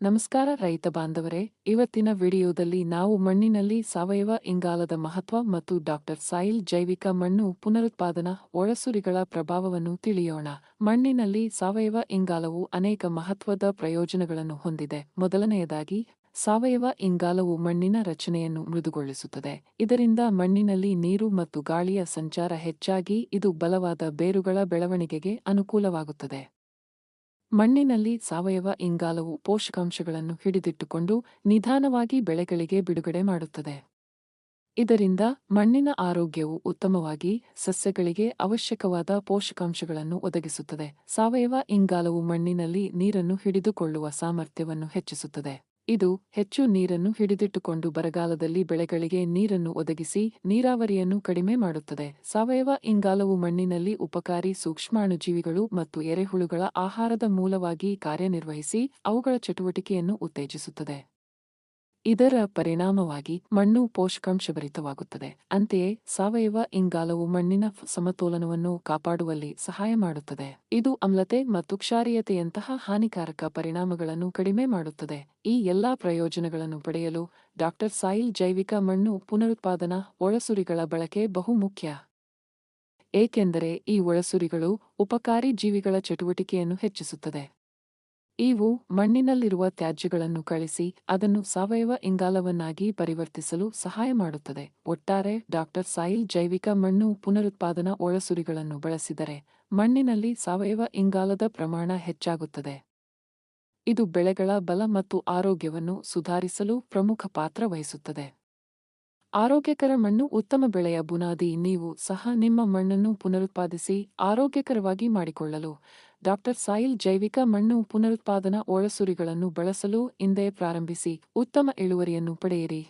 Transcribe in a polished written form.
ನಮಸ್ಕಾರ ರೈತ ಬಾಂಧವರೇ, ಇವತ್ತಿನ ವಿಡಿಯೋದಲ್ಲಿ ನಾವು ಮಣ್ಣಿನಲ್ಲಿ ಸಾವಯವ ಇಂಗಾಲದ ಮಹತ್ವ ಮತ್ತು ಡಾಕ್ಟರ್ ಸಾಯಿಲ್ ಜೈವಿಕ ಮಣ್ಣು ಪುನರುತ್ಪಾದನಾ ಒಳಸುರಿಗಳ ಪ್ರಭಾವವನ್ನು ತಿಳಿಯೋಣ. ಮಣ್ಣಿನಲ್ಲಿ ಸಾವಯವ ಇಂಗಾಲವು ಅನೇಕ ಮಹತ್ವದ ಪ್ರಯೋಜನಗಳನ್ನು ಹೊಂದಿದೆ. ಮೊದಲನೆಯದಾಗಿ, ಸಾವಯವ ಇಂಗಾಲವು ಮಣ್ಣಿನ ರಚನೆಯನ್ನು ಮೃದುಗೊಳಿಸುತ್ತದೆ. ಇದರಿಂದ ಮಣ್ಣಿನಲ್ಲಿ ನೀರು ಮತ್ತು ಗಾಳಿಯ ಸಂಚಾರ ಹೆಚ್ಚಾಗಿ ಇದು ಬಲವಾದ ಬೇರುಗಳ ಬೆಳವಣಿಗೆಗೆ ಅನುಕೂಲವಾಗುತ್ತದೆ. ಮಣ್ಣಿನಲ್ಲಿ ಸಾವಯವ ಇಂಗಾಲವು ಪೋಷಕಾಂಶಗಳನ್ನು ಹಿಡಿದಿಟ್ಟುಕೊಂಡು ನಿಧಾನವಾಗಿ ಬೆಳೆಗಳಿಗೆ ಬಿಡುಗಡೆ ಮಾಡುತ್ತದೆ. ಇದರಿಂದ ಮಣ್ಣಿನ ಆರೋಗ್ಯವು ಉತ್ತಮವಾಗಿ ಸಸ್ಯಗಳಿಗೆ ಅವಶ್ಯಕವಾದ ಪೋಷಕಾಂಶಗಳನ್ನು ಒದಗಿಸುತ್ತದೆ. ಸಾವಯವ ಇಂಗಾಲವು ಮಣ್ಣಿನಲ್ಲಿ ನೀರನ್ನು ಹಿಡಿದುಕೊಳ್ಳುವ ಸಾಮರ್ಥ್ಯವನ್ನು ಹೆಚ್ಚಿಸುತ್ತದೆ. ಇದು ಹೆಚ್ಚು ನೀರನ್ನು ಹಿಡಿದಿಟ್ಟುಕೊಂಡು ಬರಗಾಲದಲ್ಲಿ ಬೆಳೆಗಳಿಗೆ ನೀರನ್ನು ಒದಗಿಸಿ ನೀರಾವರಿಯನ್ನು ಕಡಿಮೆ ಮಾಡುತ್ತದೆ. ಸಾವಯವ ಇಂಗಾಲವು ಮಣ್ಣಿನಲ್ಲಿ ಉಪಕಾರಿ ಸೂಕ್ಷ್ಮಾಣುಜೀವಿಗಳು ಮತ್ತು ಎರೆಹುಳುಗಳ ಆಹಾರದ ಮೂಲವಾಗಿ ಕಾರ್ಯನಿರ್ವಹಿಸಿ ಅವುಗಳ ಚಟುವಟಿಕೆಯನ್ನು ಉತ್ತೇಜಿಸುತ್ತದೆ. ಇದರ ಪರಿಣಾಮವಾಗಿ ಮಣ್ಣು ಪೋಷಕಾಂಶಭರಿತವಾಗುತ್ತದೆ. ಅಂತೆಯೇ ಸಾವಯವ ಇಂಗಾಲವು ಮಣ್ಣಿನ ಸಮತೋಲನವನ್ನು ಕಾಪಾಡುವಲ್ಲಿ ಸಹಾಯ ಮಾಡುತ್ತದೆ. ಇದು ಆಮ್ಲತೆ ಮತ್ತು ಕ್ಷಾರೀಯತೆಯಂತಹ ಹಾನಿಕಾರಕ ಪರಿಣಾಮಗಳನ್ನು ಕಡಿಮೆ ಮಾಡುತ್ತದೆ. ಈ ಎಲ್ಲಾ ಪ್ರಯೋಜನಗಳನ್ನು ಪಡೆಯಲು ಡಾಕ್ಟರ್ ಸಾಯಿಲ್ ಜೈವಿಕ ಮಣ್ಣು ಪುನರುತ್ಪಾದನಾ ಒಳಸುರಿಗಳ ಬಳಕೆ ಬಹುಮುಖ್ಯ. ಏಕೆಂದರೆ ಈ ಒಳಸುರಿಗಳು ಉಪಕಾರಿ ಜೀವಿಗಳ ಚಟುವಟಿಕೆಯನ್ನು ಹೆಚ್ಚಿಸುತ್ತದೆ. ಇವು ಮಣ್ಣಿನಲ್ಲಿರುವ ತ್ಯಾಜ್ಯಗಳನ್ನು ಕಳಿಸಿ ಅದನ್ನು ಸಾವಯವ ಇಂಗಾಲವನ್ನಾಗಿ ಪರಿವರ್ತಿಸಲು ಸಹಾಯ ಮಾಡುತ್ತದೆ. ಒಟ್ಟಾರೆ ಡಾಕ್ಟರ್ ಸಾಯಿಲ್ ಜೈವಿಕ ಮಣ್ಣು ಪುನರುತ್ಪಾದನಾ ಒಳಸುರಿಗಳನ್ನು ಬಳಸಿದರೆ ಮಣ್ಣಿನಲ್ಲಿ ಸಾವಯವ ಇಂಗಾಲದ ಪ್ರಮಾಣ ಹೆಚ್ಚಾಗುತ್ತದೆ. ಇದು ಬೆಳೆಗಳ ಬಲ ಮತ್ತು ಆರೋಗ್ಯವನ್ನು ಸುಧಾರಿಸಲು ಪ್ರಮುಖ ಪಾತ್ರ ವಹಿಸುತ್ತದೆ. ಆರೋಗ್ಯಕರ ಮಣ್ಣು ಉತ್ತಮ ಬೆಳೆಯ ಬುನಾದಿ. ನೀವು ಸಹ ನಿಮ್ಮ ಮಣ್ಣನ್ನು ಪುನರುತ್ಪಾದಿಸಿ ಆರೋಗ್ಯಕರವಾಗಿ ಮಾಡಿಕೊಳ್ಳಲು ಡಾಕ್ಟರ್ ಸಾಯಿಲ್ ಜೈವಿಕ ಮಣ್ಣು ಪುನರುತ್ಪಾದನಾ ಒಳಸುರಿಗಳನ್ನು ಬಳಸಲು ಇಂದೇ ಪ್ರಾರಂಭಿಸಿ ಉತ್ತಮ ಇಳುವರಿಯನ್ನು ಪಡೆಯಿರಿ.